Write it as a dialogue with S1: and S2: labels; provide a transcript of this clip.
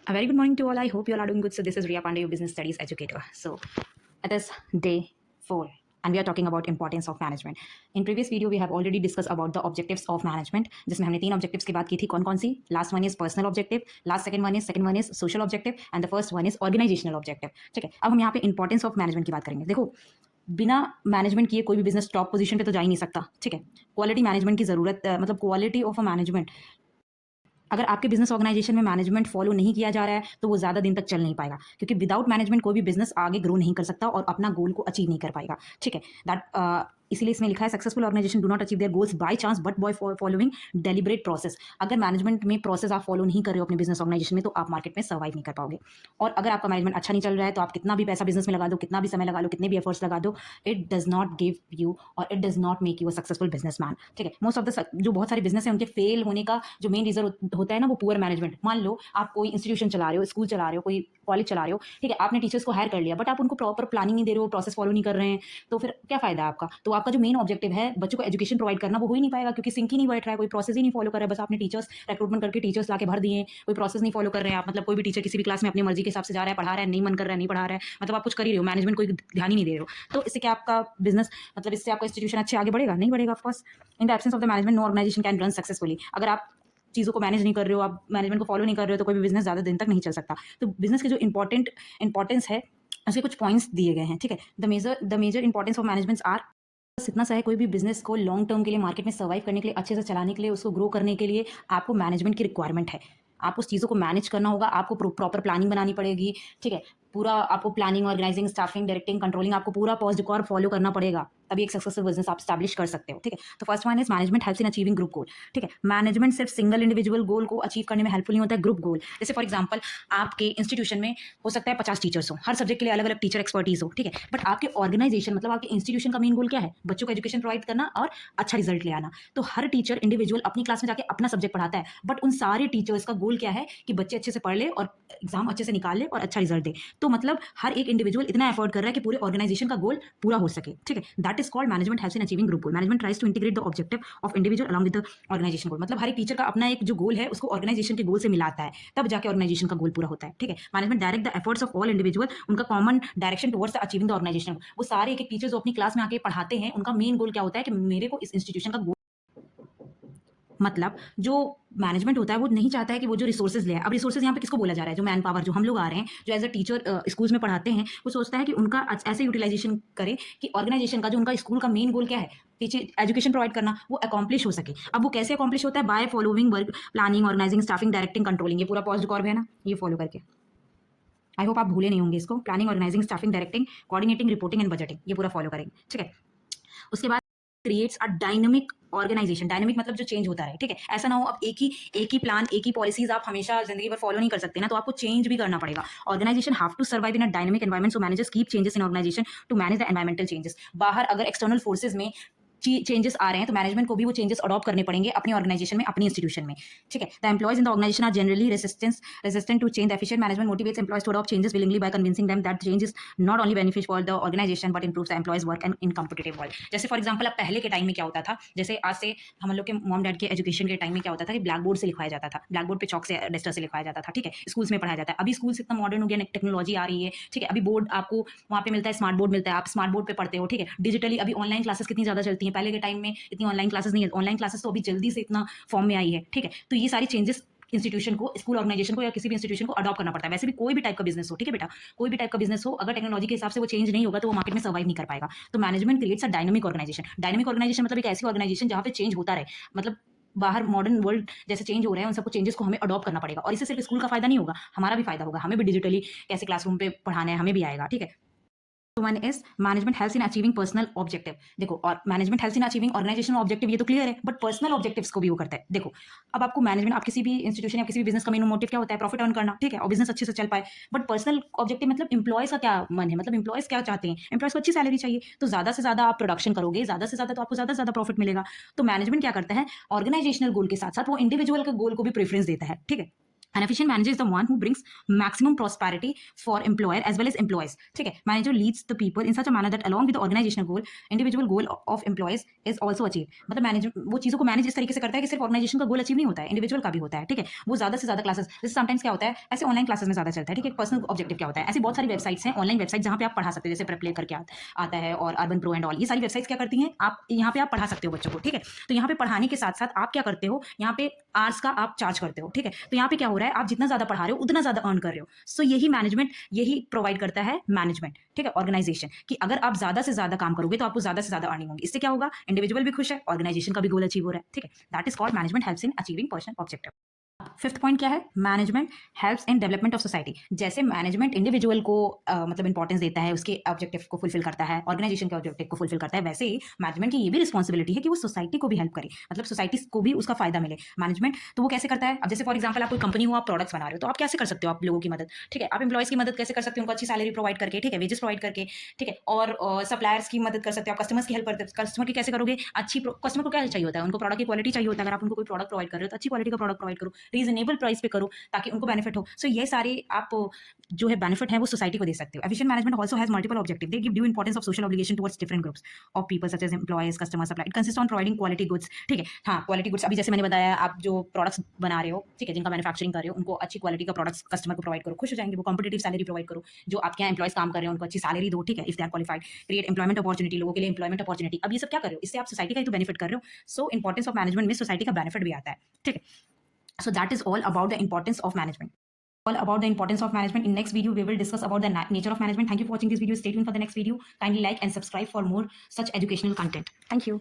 S1: A very good morning to all. I hope you all are doing good. So this is Riya Pandey, your business studies educator. So it is day 4 and we are talking about importance of management. In previous video we have already discussed about the objectives of management, जिसमें हमने 3 objectives की बात की थी. कौन-कौन सी? Last one is personal objective, second one is social objective and the first one is organizational objective. ठीक है. अब हम यहाँ पे importance of management की बात करेंगे. देखो, बिना मैनेजमेंट किए कोई भी बिजनेस टॉप पोजीशन पे तो जा ही नहीं सकता. ठीक है. क्वालिटी मैनेजमेंट की जरूरत, मतलब क्वालिटी ऑफ अ मैनेजमेंट, अगर आपके बिजनेस ऑर्गेनाइजेशन में मैनेजमेंट फॉलो नहीं किया जा रहा है तो वो ज़्यादा दिन तक चल नहीं पाएगा, क्योंकि विदाउट मैनेजमेंट कोई भी बिजनेस आगे ग्रो नहीं कर सकता और अपना गोल को अचीव नहीं कर पाएगा. ठीक है. दैट इसीलिए इसमें लिखा है successful organisation do not achieve their goals by chance but by following deliberate process. अगर मैनेजमेंट में प्रोसेस आप फॉलो नहीं कर रहे हो अपने बिजनेस ऑर्गेनाइजेशन में तो आप मार्केट में सर्वाइव नहीं कर पाओगे. और अगर आपका मैनेजमेंट अच्छा नहीं चल रहा है तो आप कितना भी पैसा बिजनेस में लगा दो, कितना भी समय लगा लो, कितने भी एफर्ट्स लगा दो, it does not give you और it does not make you a successful businessman. ठीक है. मोस्ट ऑफ द जो बहुत सारे बिजनेस है उनके फेल होने का जो मेन रीजन होता है ना, वो पुअर मैनेजमेंट. मान लो आप कोई इंस्टीट्यूशन चला रहे हो, स्कूल चला रहे हो, कोई कॉलेज चला रहे हो. ठीक है. आपने टीचर्स को हायर कर लिया बट आप उनको प्रॉपर प्लानिंग नहीं दे रहे हो, प्रोसेस फॉलो नहीं कर रहे हैं, तो फिर क्या फायदा है आपका. तो आपका जो मेन ऑब्जेक्टिव है बच्चों को एजुकेशन प्रोवाइड करना, वो हो ही नहीं पाएगा, क्योंकि सिंक ही नहीं बैठ रहा है, कोई प्रोसेस ही नहीं फॉलो कर रहा है. बस आपने टीचर्स रिक्रूटमेंट करके टीचर्स लाके भर दिए, कोई प्रोसेस नहीं फॉलो कर रहे हैं आप. मतलब कोई भी टीचर किसी भी क्लास में अपनी मर्जी के हिसाब से जा रहा है, पढ़ा रहा है, नहीं मन कर रहा है, नहीं पढ़ा रहा है, मतलब आप कुछ कर ही रहे हो, मैनेजमेंट कोई ध्यान ही नहीं दे रहे हो. तो इससे क्या आपका बिजनेस, मतलब इससे आपका इंस्टीट्यूशन अच्छे आगे बढ़ेगा? नहीं बढ़ेगा. Of course in the absence of the management no organisation can run successfully. अगर आप चीज़ों को मैनेज नहीं कर रहे हो, आप मैनेजमेंट को फॉलो नहीं कर रहे हो, तो कोई भी बिजनेस ज़्यादा दिन तक नहीं चल सकता. तो बिजनेस के जो इंपॉर्टेंस है उसके कुछ पॉइंट्स दिए गए हैं. ठीक है. The major importance of managements are, बस इतना सा है, कोई भी बिजनेस को लॉन्ग टर्म के लिए मार्केट में सर्वाइव करने के लिए, अच्छे से चलाने के लिए, उसको ग्रो करने के लिए आपको मैनेजमेंट की रिक्वायरमेंट है. आपको उस चीज़ों को मैनेज करना होगा, आपको प्रॉपर प्लानिंग बनानी पड़ेगी. ठीक है. पूरा आपको planning, organising, staffing, directing, controlling, आपको पूरा पॉज डिकॉर फॉलो करना पड़ेगा, तभी एक सक्सेसफुल बिजनेस आप स्टैब्लिश कर सकते हो. ठीक है. तो first one is management helps in achieving group गोल. ठीक है. मैनेजमेंट सिर्फ सिंगल इंडिविजुअल गोल को अचीव करने में हेल्पफुल नहीं होता है, ग्रुप गोल. जैसे फॉर एग्जाम्पल आपके इंस्टीट्यूशन में हो सकता है 50 टीचर्स हो, हर सब्जेक्ट के लिए अलग अलग टीचर एक्सपर्टीज हो. ठीक है. बट आपके ऑर्गेनाइजेशन, मतलब आपके इंस्टीट्यूशन का मेन गोल क्या है? बच्चों को एजुकेशन प्रोवाइड करना और अच्छा रिजल्ट ले आना. तो हर टीचर इंडिविजुअल अपनी क्लास में जाके अपना सब्जेक्ट पढ़ाता है, बट उन सारे टीचर्स का गोल क्या है कि बच्चे अच्छे से पढ़ ले और एग्जाम अच्छे से निकाल ले और अच्छा रिजल्ट दे. तो मतलब हर एक इंडिविजुअल इतना एफर्ट कर रहा है कि पूरे ऑर्गेनाइजेशन का गोल पूरा हो सके. ठीक है. That is called management helps in achieving group goal. Management tries to integrate the objective of individual along with the organisation goal. मतलब हर एक टीचर का अपना एक जो गोल है उसको ऑर्गेनाइजेशन के गोल से मिलाता है, तब जाके ऑर्गेनाइजेशन का गोल पूरा होता है. ठीक है. Management direct the efforts of all individual, उनका common direction towards achieving the organisation. वो सारे एक एक टीचर जो अपनी क्लास में आके पढ़ाते हैं, उनका मेन गोल क्या होता है कि मेरे को इस इंस्टीट्यूशन का, मतलब जो मैनेजमेंट होता है वो नहीं चाहता है कि वो जो रिसोर्सेज ले. अब रिसोर्सेज यहाँ पे किसको बोला जा रहा है? जो मैन पावर, जो हम लोग आ रहे हैं, जो एज अ टीचर स्कूल्स में पढ़ाते हैं, वो सोचता है कि उनका ऐसे यूटिलाइजेशन करे कि ऑर्गेनाइजेशन का, जो उनका स्कूल का मेन गोल क्या है, टीचर एजुकेशन प्रोवाइड करना, वो अकॉम्प्लिश हो सके. अब वो कैसे अकॉम्प्लिश होता है? By following work planning, organising, staffing, directing, controlling. ये पूरा पॉज रिकॉर्ड है ना, ये फॉलो करके आई होप आप भूले नहीं होंगे इसको. Planning, organising, staffing, directing, coordinating, reporting and budgeting, ये पूरा फॉलो करेंगे. ठीक है. उसके बाद creates a dynamic organisation. Dynamic मतलब जो चेंज होता है. ठीक है. ऐसा ना हो अब एक ही प्लान, एक ही पॉलिसीज आप हमेशा जिंदगी भर फॉलो नहीं कर सकते ना, तो आपको चेंज भी करना पड़ेगा. Organisation have to survive in a dynamic environment, so managers keep changes in organisation to manage the environmental changes. बाहर अगर एक्सटर्नल फोर्सेज में चेंजेस आ रहे हैं तो मैनेजमेंट को भी वो चेंजेस अडॉप्ट करने पड़ेंगे अपनी ऑर्गेनाइजेशन में, अपनी इंस्टीट्यूशन में. ठीक है. The employees in the organisation are generally resistant to change. Efficient management motivates employees to adopt changes willingly by convincing them that change is not only benefit for the organisation but improves the employees work and in competitive world. जैसे for example अब पहले के time में क्या होता था, जैसे आज से हम लोग के मॉम डैड के एजुकेशन के टाइम में क्या होता था कि ब्लैक बोर्ड से लिखवाया जाता था, ब्लैक बोर्ड पे चौक से डस्टर से लिखवाया जाता था. ठीक है. स्कूल्स में पढ़ाया जाता है. अभी स्कूल्स इतना मॉडर्न हो गया, टेक्नोलॉजी आ रही है. ठीक है. अभी बोर्ड आपको वहाँ पे मिलता है, स्मार्ट बोर्ड मिलता है, आप स्मार्ट बोर्ड पे पढ़ते हो. ठीक है. डिजिटली अभी ऑनलाइन क्लासेस कितनी ज़्यादा चलती हैं. पहले के टाइम में इतनी ऑनलाइन क्लासेस नहीं है. ऑनलाइन क्लासेस तो अभी जल्दी से इतना फॉर्म में आई है. ठीक है. तो ये सारी चेंजेस इंस्टीट्यूशन को, स्कूल ऑर्गेनाइजेशन को या किसी भी इंस्टीट्यूशन को अडॉप्ट करना पड़ता है. वैसे भी कोई भी टाइप का बिजनेस हो. ठीक है बेटा. कोई भी टाइप का बिजनेस हो, अगर टेक्नोलॉजी के हिसाब से वो चेंज नहीं होगा तो वो मार्केट में सर्वाइव नहीं कर पाएगा. तो management creates a dynamic organisation. Dynamic organisation मतलब एक ऐसी ऑर्गेनाइजेशन जहाँ पे चेंज होता रहे. मतलब बाहर मॉडर्न वर्ल्ड जैसे चेंज हो रहे हैं, उन सबको चेंजेस को हमें अडॉप्ट करना पड़ेगा. और इससे सिर्फ स्कूल का फायदा नहीं होगा, हमारा भी फायदा होगा. हमें भी डिजिटली कैसे क्लासरूम पे पढ़ाना है हमें भी आएगा. ठीक है. One is management helps in achieving personal objective. देखो, और management helps in achieving organisational objective, ये तो क्लियर है, बट पर्सनल ऑब्जेक्टिव्स को भी वो करता है. देखो, अब आपको मैनेजमेंट, आप किसी भी इंस्टीट्यूशन या किसी भी बिजनेस का मेन मोटिव क्या होता है? प्रॉफिट अर्न करना. ठीक है. और बिजनेस अच्छे से चल पाए. बट पर्सनल ऑब्जेक्टिव मतलब इंप्लॉयज का क्या मन है, मतलब इंप्लॉयज क्या चाहते हैं? इंप्लॉयज को अच्छी सैलरी चाहिए, तो ज्यादा से ज्यादा आप प्रोडक्शन करोगे, ज्यादा से ज्यादा तो आपको ज्यादा से ज्यादा प्रॉफिट मिलेगा. तो मैनेजमेंट क्या करता है? ऑर्गेनाइजेशनल गोल के साथ साथ वो इंडिविजुअल के गोल को भी प्रेफरेंस देता है. ठीक है. An efficient manager is the one who brings maximum prosperity for employer as well as employees. ठीक है, manager leads the people in such a manner that along with the organizational goal, individual goal of employees is also achieved. मतलब manager वो चीज़ों को manage इस तरीके से करता है कि सिर्फ ऑर्गेनाइजेशन का गोल अचीव नहीं होता है, इंडिविजुअल का भी होता है. ठीक है, वो ज़्यादा से ज़्यादा क्लासेस, जैसे समटाइम्स क्या होता है, ऐसे ऑनलाइन क्लासेस में ज़्यादा चलता है. ठीक है, पर्सनल ऑब्जेक्टिव क्या होता है, ऐसी बहुत सारी वेबसाइट्स हैं, ऑनलाइन वेबसाइट जहाँ पे आप पढ़ा सकते हो, जैसे प्रेप करके आता है और अर्बन प्रो एंड ऑल, ये सारी वेबसाइट्स क्या करती हैं, आप यहाँ पे आप पढ़ा सकते हो बच्चों को. ठीक है, तो यहाँ पे पढ़ाने के साथ साथ आप क्या करते हो, यहाँ पे आर्ट्स का आप चार्ज करते हो. ठीक है, तो यहाँ पे क्या हो रहा है, आप जितना ज्यादा पढ़ा रहे हो उतना ज्यादा अर्न कर रहे हो. सो यही मैनेजमेंट, यही प्रोवाइड करता है मैनेजमेंट. ठीक है, ऑर्गेनाइजेशन, कि अगर आप ज्यादा से ज्यादा काम करोगे तो आपको ज्यादा से ज्यादा अर्निंग होगी. इससे क्या होगा, इंडिविजुअल भी खुश है, ऑर्गेनाइजेशन का भी गोल अचीव हो रहा है. ठीक है, that is called management helps in achieving personal objective. Fifth point क्या है, management helps in development of society. जैसे मैनेजमेंट इंडिविजुअल को मतलब इंपॉर्टेंस देता है, उसके ऑब्जेक्टिव को फुलफिल करता है, ऑर्गेनाइजेशन के ऑब्जेक्टिव को फुलफिल करता है, वैसे ही मैनेजमेंट की ये भी रिस्पॉन्सिबिलिटी है कि वो सोसाइटी को भी हेल्प करे, मतलब सोसाइटी को भी उसका फायदा मिले. मैनेजमेंट तो वो कैसे करता है, अब जैसे फॉर एग्जाम्पल आप कोई कंपनी हो, आप प्रोडक्ट्स बना रहे हो, तो आप कैसे कर सकते हो, आप लोगों की मदद. ठीक है, आप एम्प्लॉयज की मदद कैसे कर सकते हो, उनको अच्छी सैलरी प्रोवाइड करके. ठीक है, वेजेस प्रोवाइड करके. ठीक है, और सप्लायर्स की मदद कर सकते हो आप, कस्टमर्स की हेल्प करते हो. कस्टमर की कैसे करोगे, अच्छी कस्टमर को क्या चाहिए होता है, उनको प्रोडक्ट की क्वालिटी चाहिए होता है. अगर आप उनको कोई प्रोडक्ट प्रोवाइड कर रहे हो तो अच्छी क्वालिटी का प्रोडक्ट प्रोवाइड करो, रीजनेबल प्राइस पे करो, ताकि उनको बेनिफिट हो. सो ये सारे आप जो है बेनिफिट है वो सोसाइटी को दे सकते हो. Efficient management also has multiple objective. They give due importance of social obligation towards different groups of people such as employees, customer, supply. It consist on providing quality goods. ठीक है, हाँ, quality goods, अभी जैसे मैंने बताया, आप जो products बना रहे हो, ठीक है, जिनका मैन्युफैक्चरिंग कर रहे हो, उनको अच्छी क्वालिटी का प्रोडक्ट्स कस्टमर को प्रोवाइड करो, खुश हो जाएंगे वो. कॉम्पिटिटिव सैलरी प्रोवाइड करो, जो आपके यहाँ एम्प्लॉयज काम कर रहे हैं उनको अच्छी सैलरी दो. ठीक है, if they are qualified. Create employment opportunity, लोगों के लिए एम्प्लॉयमेंट अपॉर्चुनिटी. अब ये सब क्या कर रहे हो, इससे आप सोसाइटी का ही तो बेनिफिट कर रहे हो. सो इंपॉर्टेंस ऑफ मैनेजमेंट में सोसाइटी का बेनिफिट भी आता है. ठीक है, so that is all about the importance of management. All about the importance of management. In next video we will discuss about the nature of management. Thank you for watching this video. Stay tuned for the next video. Kindly like and subscribe for more such educational content. Thank you.